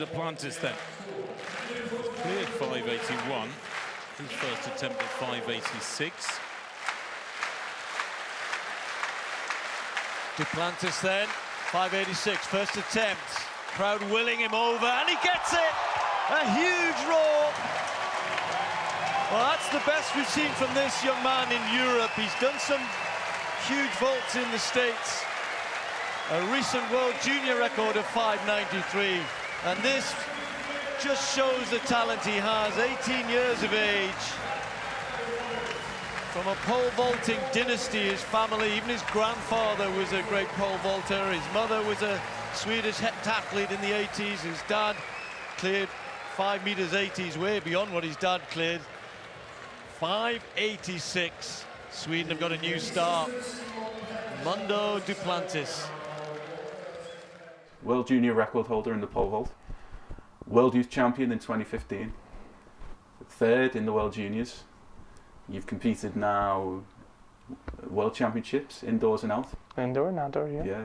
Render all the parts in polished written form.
Duplantis then. Cleared 581. His first attempt at 586. Duplantis then, 586, first attempt. Crowd willing him over, and he gets it! A huge roar! Well, that's the best we've seen from this young man in Europe. He's done some huge vaults in the States. A recent World Junior record of 593. And this just shows the talent he has, 18 years of age. From a pole vaulting dynasty, his family, even his grandfather was a great pole vaulter. His mother was a Swedish heptathlete in the 80s. His dad cleared 5 meters 80s, way beyond what his dad cleared. 586. Sweden have got a new star. Mondo Duplantis. World Junior record holder in the pole vault. World Youth Champion in 2015. Third in the World Juniors. You've competed now World Championships, indoors and out. Indoor and outdoor, yeah. Yeah.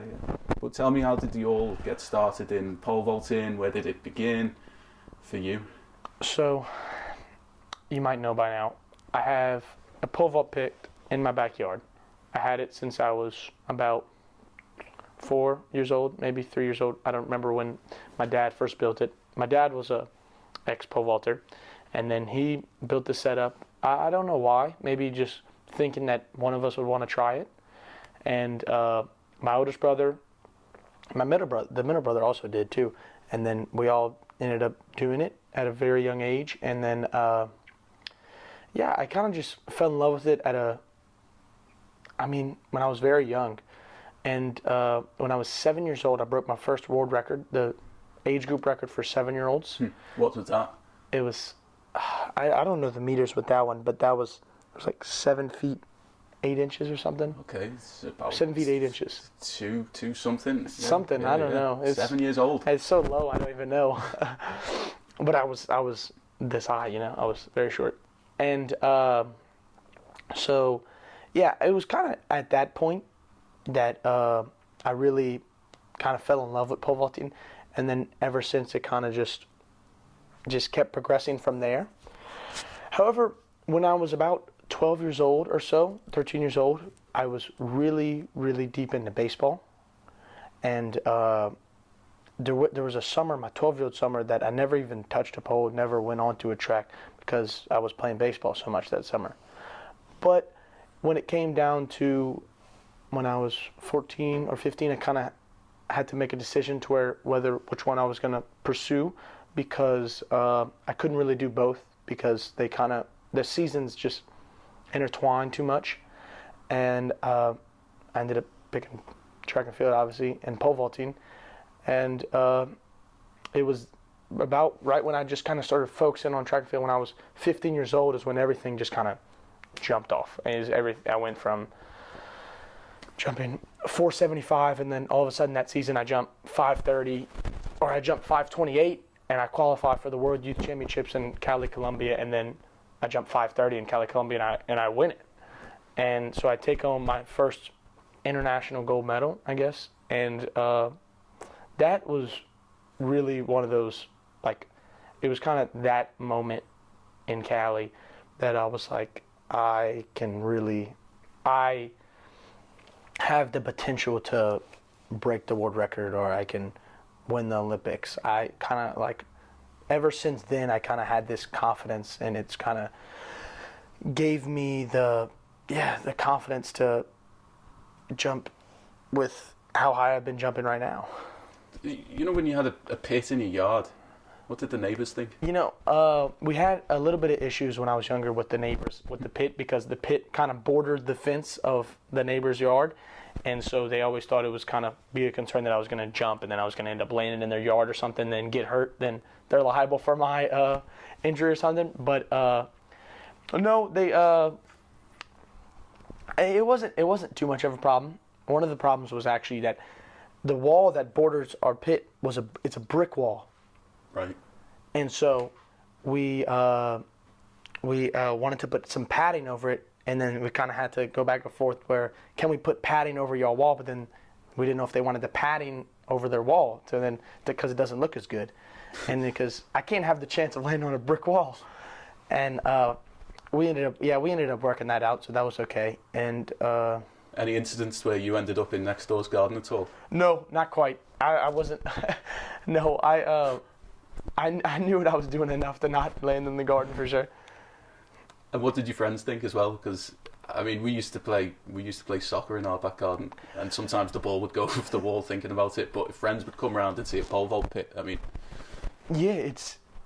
But tell me, how did you all get started in pole vaulting? Where did it begin for you? So, you might know by now, I have a pole vault pit in my backyard. I had it since I was about 4 years old, maybe 3 years old. I don't remember when my dad first built it. My dad was a ex-pole vaulter, and then he built the setup. I don't know why, maybe just thinking that one of us would want to try it. And my oldest brother, the middle brother also did too. And then we all ended up doing it at a very young age. And then, yeah, I kind of just fell in love with it when I was very young. And when I was 7 years old, I broke my first world record, the age group record for 7-year-olds. What was that? It was, I don't know the meters with that one, but it was like 7 feet 8 inches or something. Okay, it's about 7 feet 8 inches. Two something. Something, yeah, I don't know. It's 7 years old. It's so low, I don't even know. But I was this high, you know. I was very short, and so yeah, it was kind of at that point that I really kind of fell in love with pole vaulting, and then ever since it kind of just kept progressing from there. However, when I was about 12 years old or so, 13 years old, I was really, really deep into baseball. And there was a summer, my 12-year-old summer, that I never even touched a pole, never went onto a track because I was playing baseball so much that summer. But when it came down to when I was 14 or 15, I kind of had to make a decision to which one I was going to pursue, because I couldn't really do both, because the seasons just intertwined too much. And I ended up picking track and field, obviously, and pole vaulting. And it was about right when I just kind of started focusing on track and field, when I was 15 years old, is when everything just kind of jumped off. I went from jumping 475, and then all of a sudden that season I jumped 530, or I jumped 528, and I qualified for the World Youth Championships in Cali, Colombia, and then I jumped 530 in Cali, Colombia, and I win it. And so I take home my first international gold medal, I guess, and that was really one of those, like, it was kind of that moment in Cali that I was like, I have the potential to break the world record, or I can win the Olympics. I kind of like, ever since then, I kind of had this confidence, and it's kind of gave me the confidence to jump with how high I've been jumping right now. You know, when you had a pit in your yard, what did the neighbors think? You know, we had a little bit of issues when I was younger with the neighbors, with the pit, because the pit kind of bordered the fence of the neighbor's yard. And so they always thought it was kind of be a concern that I was going to jump and then I was going to end up landing in their yard or something, then get hurt. Then they're liable for my injury or something. But no, it wasn't too much of a problem. One of the problems was actually that the wall that borders our pit it's a brick wall. Right. And so we wanted to put some padding over it, and then we kind of had to go back and forth where, can we put padding over your wall, but then we didn't know if they wanted the padding over their wall because it doesn't look as good, and because I can't have the chance of landing on a brick wall, and we ended up working that out, so that was okay. And any incidents where you ended up in next door's garden at all? no, not quite. I wasn't. No, I knew what I was doing enough to not land in the garden for sure. And what did your friends think as well? Because I mean, we used to play soccer in our back garden, and sometimes the ball would go off the wall thinking about it. But if friends would come around and see a pole vault pit, I mean, yeah,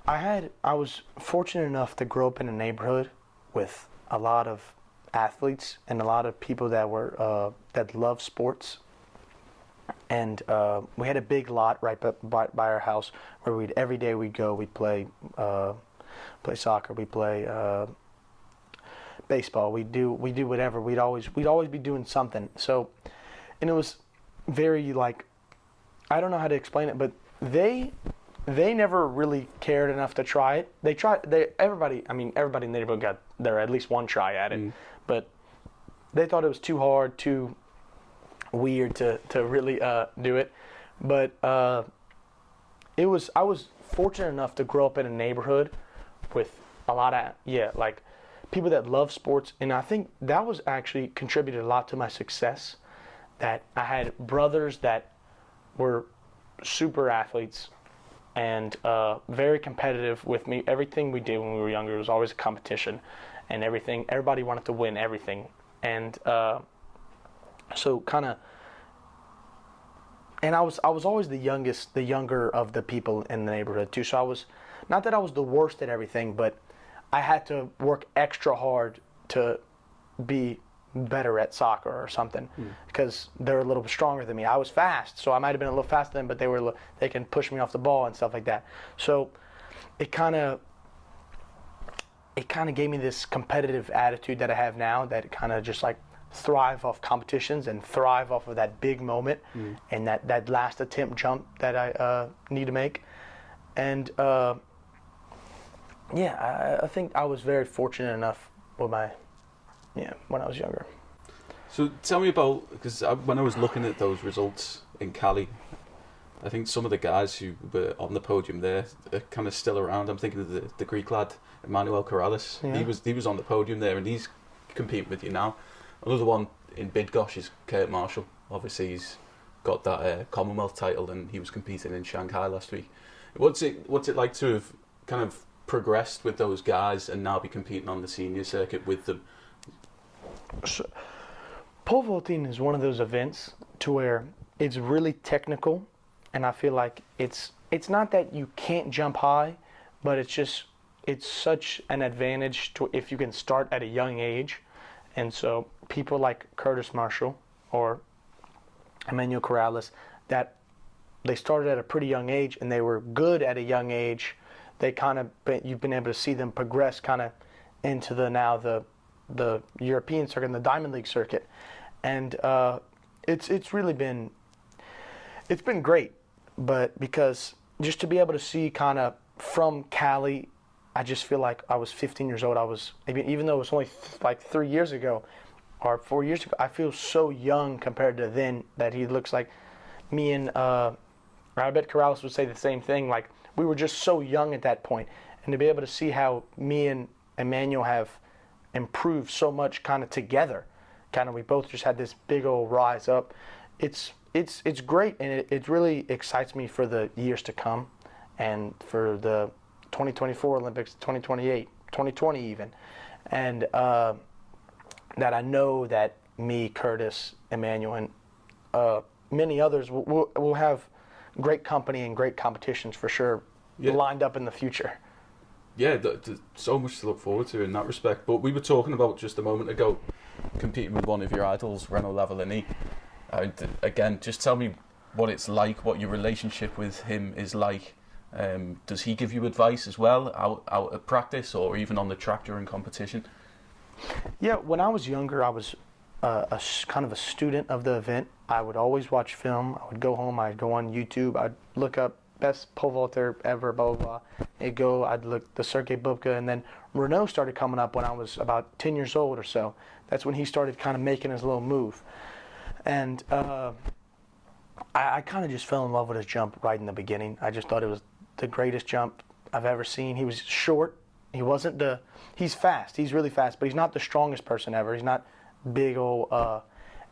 I was fortunate enough to grow up in a neighborhood with a lot of athletes and a lot of people that were that love sports. And we had a big lot right by our house where every day we'd go, we'd play soccer, we'd play baseball, we do whatever. We'd always be doing something. So, and it was very like, I don't know how to explain it, but they never really cared enough to try it. Everybody in the neighborhood got there at least one try at it, but they thought it was too hard, too weird to really do it. But I was fortunate enough to grow up in a neighborhood with a lot of like people that love sports, and I think that was actually contributed a lot to my success, that I had brothers that were super athletes and very competitive with me. Everything we did when we were younger was always a competition, and everybody wanted to win everything. And so kind of, and I was always the younger of the people in the neighborhood too. So I was, not that I was the worst at everything, but I had to work extra hard to be better at soccer or something, because they're a little bit stronger than me. I was fast, so I might have been a little faster than them, but they can push me off the ball and stuff like that. So it kind of gave me this competitive attitude that I have now, that kind of just like thrive off competitions and thrive off of that big moment and that last attempt jump that I need to make. And I think I was very fortunate enough with when I was younger. So tell me about, because when I was looking at those results in Cali, I think some of the guys who were on the podium there are kind of still around. I'm thinking of the Greek lad, Emmanuel Corrales. Yeah. He was on the podium there, and he's competing with you now. Another one in Bydgoszcz is Kurt Marshall. Obviously, he's got that Commonwealth title, and he was competing in Shanghai last week. What's it like to have kind of progressed with those guys and now be competing on the senior circuit with them? So, pole vaulting is one of those events to where it's really technical, and I feel like it's not that you can't jump high, but it's such an advantage to if you can start at a young age. And so people like Curtis Marshall or Emmanuel Corrales, that they started at a pretty young age and they were good at a young age. You've been able to see them progress kind of into the European circuit and the Diamond League circuit, and it's really been great. But because just to be able to see kind of from Cali, I just feel like I was 15 years old. Even though it was only like 3 years ago or 4 years ago, I feel so young compared to then, that he looks like me. And I bet Corrales would say the same thing. Like, we were just so young at that point, and to be able to see how me and Emmanuel have improved so much kind of together, we both just had this big old rise up. It's great, and it really excites me for the years to come, and for the 2024 Olympics, 2028, 2020 even, and that I know that me, Curtis, Emmanuel, and many others will have great company and great competitions for sure lined up in the future. Yeah, so much to look forward to in that respect. But we were talking about just a moment ago competing with one of your idols, Renaud Lavillenie. Again, just tell me what it's like, what your relationship with him is like. Does he give you advice as well out at practice or even on the track during competition? Yeah, when I was younger, I was kind of a student of the event. I would always watch film. I would go home. I'd go on YouTube. I'd look up best pole vaulter ever, blah, blah, blah. I'd look the Sergei Bubka, and then Renaud started coming up when I was about 10 years old or so. That's when he started kind of making his little move. And I kind of just fell in love with his jump right in the beginning. I just thought it was the greatest jump I've ever seen. He was short. He's fast. He's really fast, but he's not the strongest person ever. He's not big old,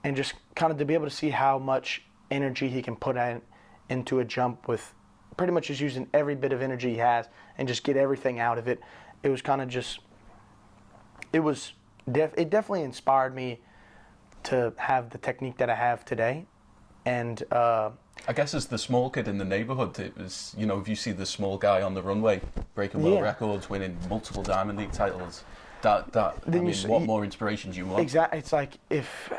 and just kind of to be able to see how much energy he can put into a jump with pretty much just using every bit of energy he has and just get everything out of it. It was kind of just, it definitely inspired me to have the technique that I have today. And I guess as the small kid in the neighborhood, it was, you know, if you see the small guy on the runway breaking world records, winning multiple Diamond League titles, what more inspiration do you want? Exactly. It's like, if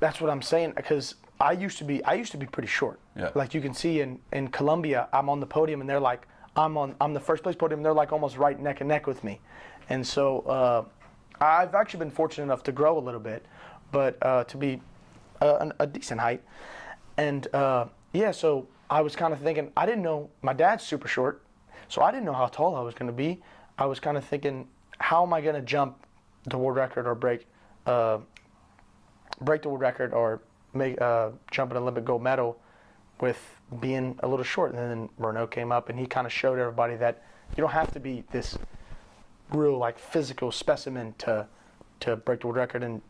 that's what I'm saying, because I used to be pretty short. Yeah. Like you can see in Colombia, I'm on the podium and they're like, I'm the first place podium. They're like almost right neck and neck with me, and so I've actually been fortunate enough to grow a little bit, but to be a decent height, and so I was kind of thinking, I didn't know, my dad's super short, so I didn't know how tall I was going to be. I was kind of thinking, how am I going to jump the world record or break the world record or make jump an Olympic gold medal with being a little short? And then Renaud came up and he kind of showed everybody that you don't have to be this real like physical specimen to break the world record and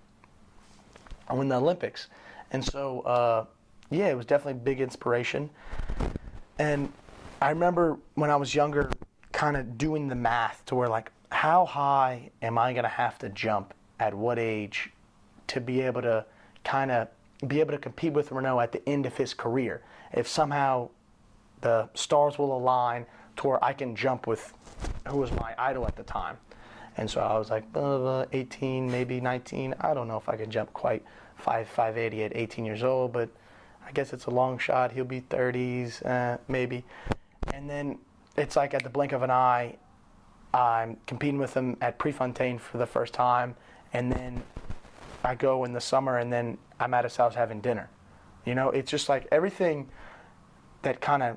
win the Olympics. And so it was definitely big inspiration. And I remember when I was younger kind of doing the math to where like, how high am I going to have to jump at what age to be able to compete with Renaud at the end of his career? If somehow the stars will align to where I can jump with who was my idol at the time. And so I was like, 18, maybe 19. I don't know if I could jump quite 5'80" at 18 years old, but I guess it's a long shot. He'll be 30s, maybe. And then it's like at the blink of an eye, I'm competing with him at Prefontaine for the first time, and then I go in the summer, and then I'm at his house having dinner. You know, it's just like everything that kind of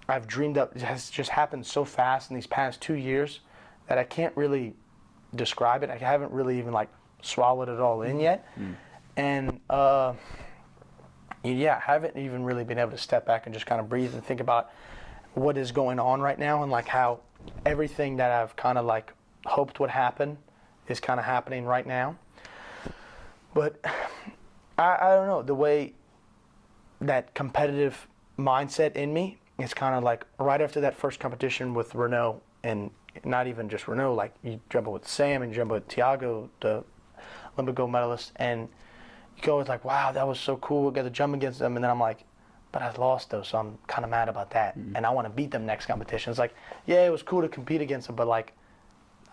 I've dreamed up has just happened so fast in these past 2 years that I can't really describe it. I haven't really even like swallowed it all in yet. And I haven't even really been able to step back and just kind of breathe and think about what is going on right now, and like how everything that I've kind of like hoped would happen is kind of happening right now. But I don't know, the way that competitive mindset in me is kind of like right after that first competition with Renaud, and not even just Renaud, like you jump with Sam and you jump with Thiago, the Olympic gold medalist, and you go, it's like, wow, that was so cool, we got to jump against them, and then I'm like, but I lost though, so I'm kind of mad about that, and I want to beat them next competition. It's like, yeah, it was cool to compete against them, but like,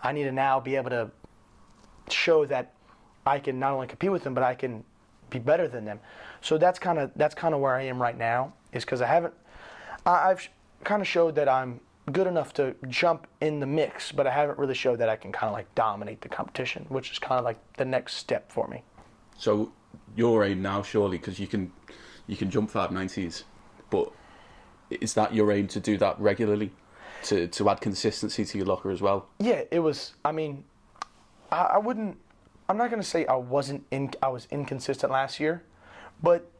I need to now be able to show that I can not only compete with them, but I can be better than them. So that's kind of where I am right now, is because I've kind of showed that I'm good enough to jump in the mix, but I haven't really showed that I can kind of like dominate the competition, which is kind of like the next step for me. So your aim now, surely, because you can jump 590s, but is that your aim to do that regularly, to add consistency to your locker as well? Yeah, it was. I mean, I'm not going to say I was inconsistent last year, but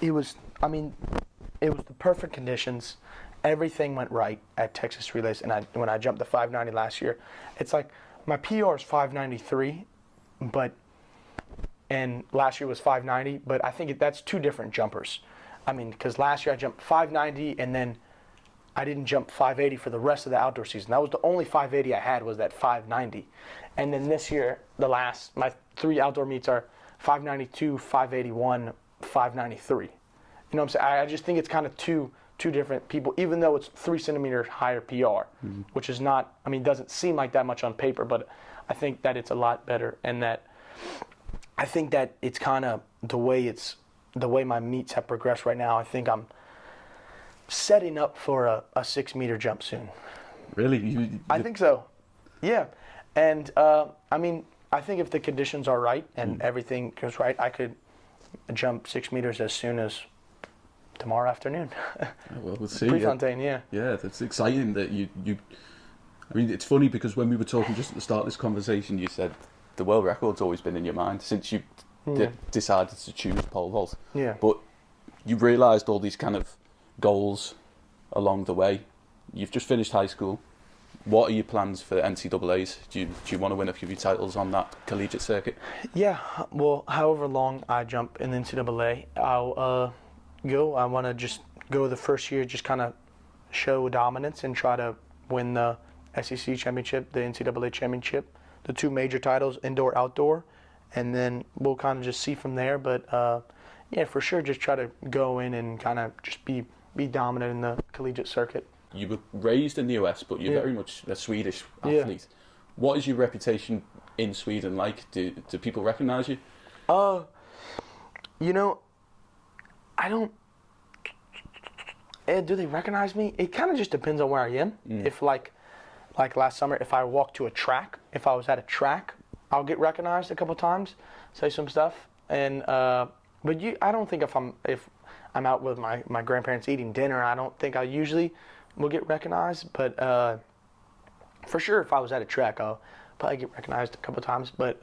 it was the perfect conditions. Everything went right at Texas Relays, and when I jumped the 590 last year, it's like my PR is 593, and last year was 590, but I think that's two different jumpers. I mean, because last year I jumped 590, and then I didn't jump 580 for the rest of the outdoor season. That was the only 580 I had, was that 590. And then this year, my 3 outdoor meets are 592, 581, 593. You know what I'm saying? I just think it's kind of two different people, even though it's 3 centimeters higher PR, which is not, I mean, it doesn't seem like that much on paper, but I think that it's a lot better, and that I think that it's kind of the way my meets have progressed right now. I think I'm setting up for a 6-meter jump soon. Really? I think so. Yeah. And I mean, I think if the conditions are right and everything goes right, I could jump 6 meters as soon as tomorrow afternoon. Well, we'll see. Prefontaine, yeah. Yeah, that's exciting that you. I mean, it's funny because when we were talking just at the start of this conversation, you said the world record's always been in your mind since you decided to choose pole vault. Yeah. But you've realised all these kind of goals along the way. You've just finished high school. What are your plans for NCAAs? Do you want to win a few titles on that collegiate circuit? Yeah, well, however long I jump in the NCAA, I'll go. I want to just go the first year, just kind of show dominance and try to win the SEC championship, the NCAA championship, the 2 major titles, indoor, outdoor, and then we'll kind of just see from there. But yeah, for sure, just try to go in and kind of just be dominant in the collegiate circuit. You were raised in the US, but you're very much a Swedish athlete. Yeah. What is your reputation in Sweden like? Do people recognise you? You know, I don't. Do they recognize me? It kind of just depends on where I am. If like last summer, if I walked to a track, if I was at a track, I'll get recognized a couple times, say some stuff, and but I don't think if I'm out with my grandparents eating dinner, I don't think I usually will get recognized, but for sure if I was at a track, I'll probably get recognized a couple times. But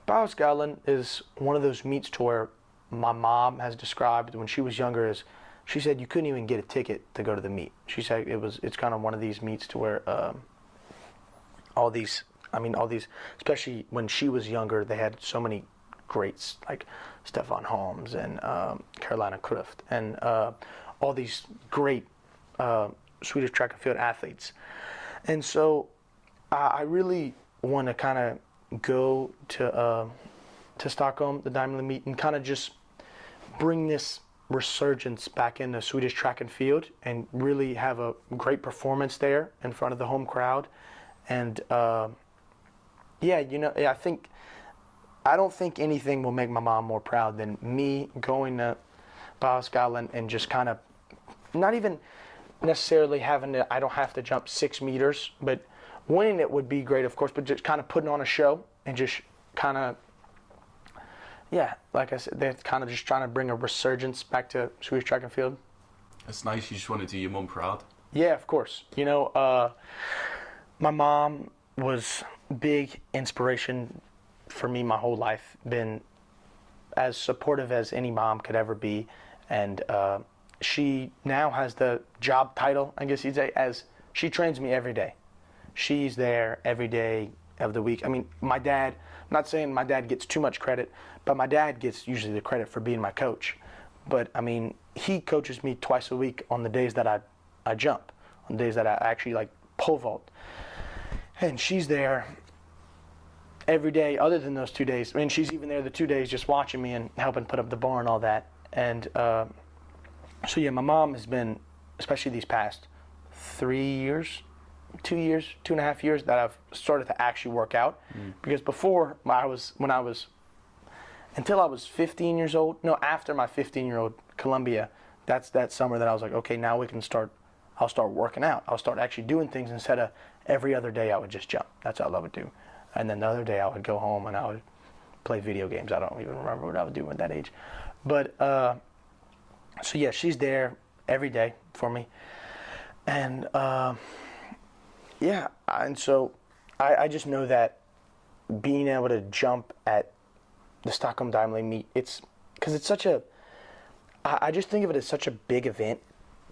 Byrne is one of those meets to where my mom has described when she was younger as, she said you couldn't even get a ticket to go to the meet. She said it's kind of one of these meets to where all these, especially when she was younger, they had so many greats like Stefan Holmes and Carolina Kluft and all these great Swedish track and field athletes. And so I really want to kind of go to Stockholm, the Diamond League meet, and kind of just bring this resurgence back into Swedish track and field and really have a great performance there in front of the home crowd. And I don't think anything will make my mom more proud than me going to Byrne and just kind of not even necessarily I don't have to jump 6 meters, but winning it would be great, of course, but just kind of putting on a show and just kind of, like I said, they're kind of just trying to bring a resurgence back to Swedish track and field. It's nice. You just want to do your mum proud. Yeah, of course. My mom was big inspiration for me my whole life, been as supportive as any mom could ever be, and she now has the job title, I guess you'd say, as she trains me every day. She's there every day of the week. I mean, my dad, I'm not saying my dad gets too much credit, but my dad gets usually the credit for being my coach. But I mean, he coaches me twice a week on the days that I jump, on the days that I actually like pole vault. And she's there every day other than those 2 days. I mean, she's even there the 2 days just watching me and helping put up the bar and all that. And so yeah, my mom has been, especially these past 3 years, 2 years, 2.5 years, that I've started to actually work out. Because before, until I was 15 years old, after my 15-year-old Columbia, that's that summer that I was like, okay, now I'll start working out. I'll start actually doing things instead of every other day I would just jump. That's all I would do. And then the other day I would go home and I would play video games. I don't even remember what I would do at that age. But, so yeah, she's there every day for me. And, and so I just know that being able to jump at the Stockholm Diamond League meet, because it's such a, I just think of it as such a big event,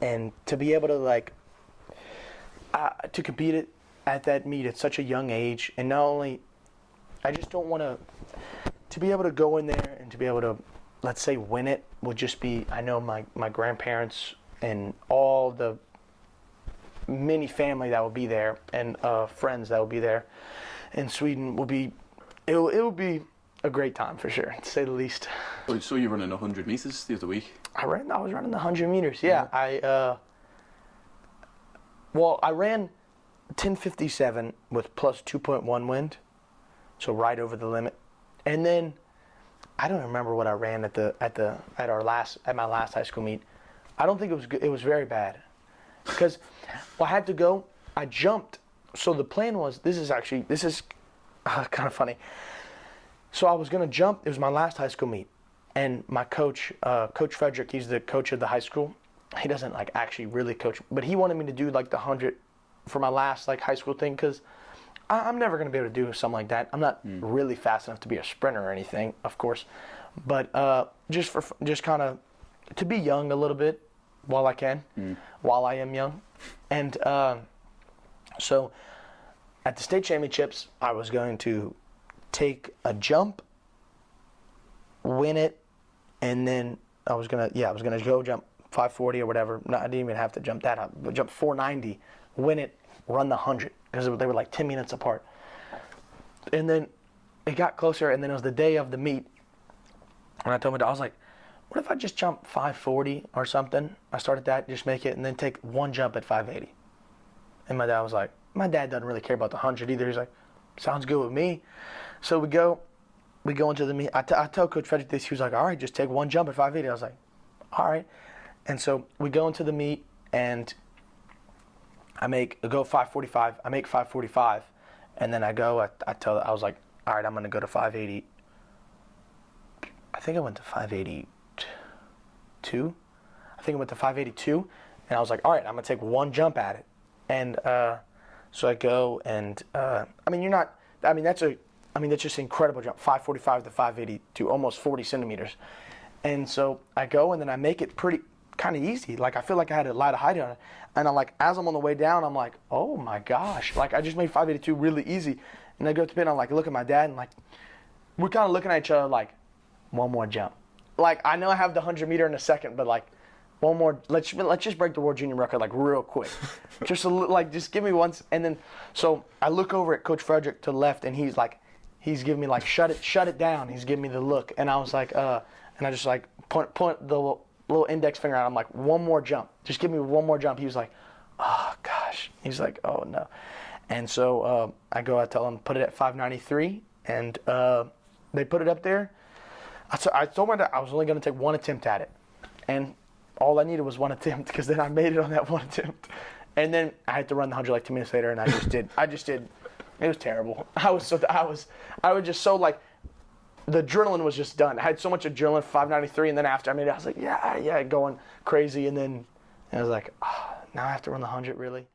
and to be able to to compete at that meet at such a young age, and not only, I just don't want to be able to go in there and to be able to, let's say, win it would just be, I know my grandparents and all the many family that will be there and friends that will be there in Sweden will be, it will be a great time for sure, to say the least. So you're running 100 meters the other week? I was running the 100 meters, yeah. I ran 10:57 with plus 2.1 wind, so right over the limit. And then I don't remember what I ran at my last high school meet. I don't think it was good. It was very bad because I had to go. I jumped. So the plan was, this is kind of funny. So I was gonna jump. It was my last high school meet, and my coach, Coach Frederick, he's the coach of the high school. He doesn't actually really coach, but he wanted me to do the 100 for my last high school thing, because I'm never going to be able to do something like that. I'm not really fast enough to be a sprinter or anything, of course, but just kind of to be young a little bit while I can, while I am young. And so at the state championships, I was going to take a jump, win it, and then I was gonna go jump 540 or whatever. No, I didn't even have to jump that up, but jump 490, win it, run the 100, because they were like 10 minutes apart. And then it got closer, and then it was the day of the meet, and I told my dad, I was like, what if I just jump 540 or something? I started that, just make it, and then take one jump at 580. And my dad was like, my dad doesn't really care about the 100 either. He's like, sounds good with me. So we go into the meet. I told Coach Frederick this. He was like, all right, just take one jump at 580. I was like, all right. And so we go into the meet, and I go 545. I make 545, and then I was like, all right, I'm going to go to 580. I think I went to 582. And I was like, all right, I'm going to take one jump at it. And so I go, and that's just an incredible jump, 545 to 582, almost 40 centimeters. And so I go, and then I make it pretty kind of easy. Like, I feel like I had a lot of height on it. And I'm like, as I'm on the way down, I'm like, oh my gosh. Like, I just made 582 really easy. And I go to the pit, and I'm like, look at my dad, and like, we're kind of looking at each other like, one more jump. Like, I know I have the 100 meter in a second, but like, one more, let's just break the world junior record like real quick. Just give me once. And then, so I look over at Coach Frederick to the left, and he's giving me like, shut it down. He's giving me the look. And I was like, and I just like point the little index finger out. I'm like, one more jump. Just give me one more jump. He was like, oh gosh. He's like, oh no. And so I tell him, put it at 593. And they put it up there. I told my dad I was only going to take one attempt at it. And all I needed was one attempt, because then I made it on that one attempt. And then I had to run the 100 like 2 minutes later, and I just did. It was terrible. I was just so like, the adrenaline was just done. I had so much adrenaline, 593, and then after I made it, I was like, yeah, going crazy. And then I was like, now I have to run the 100, really?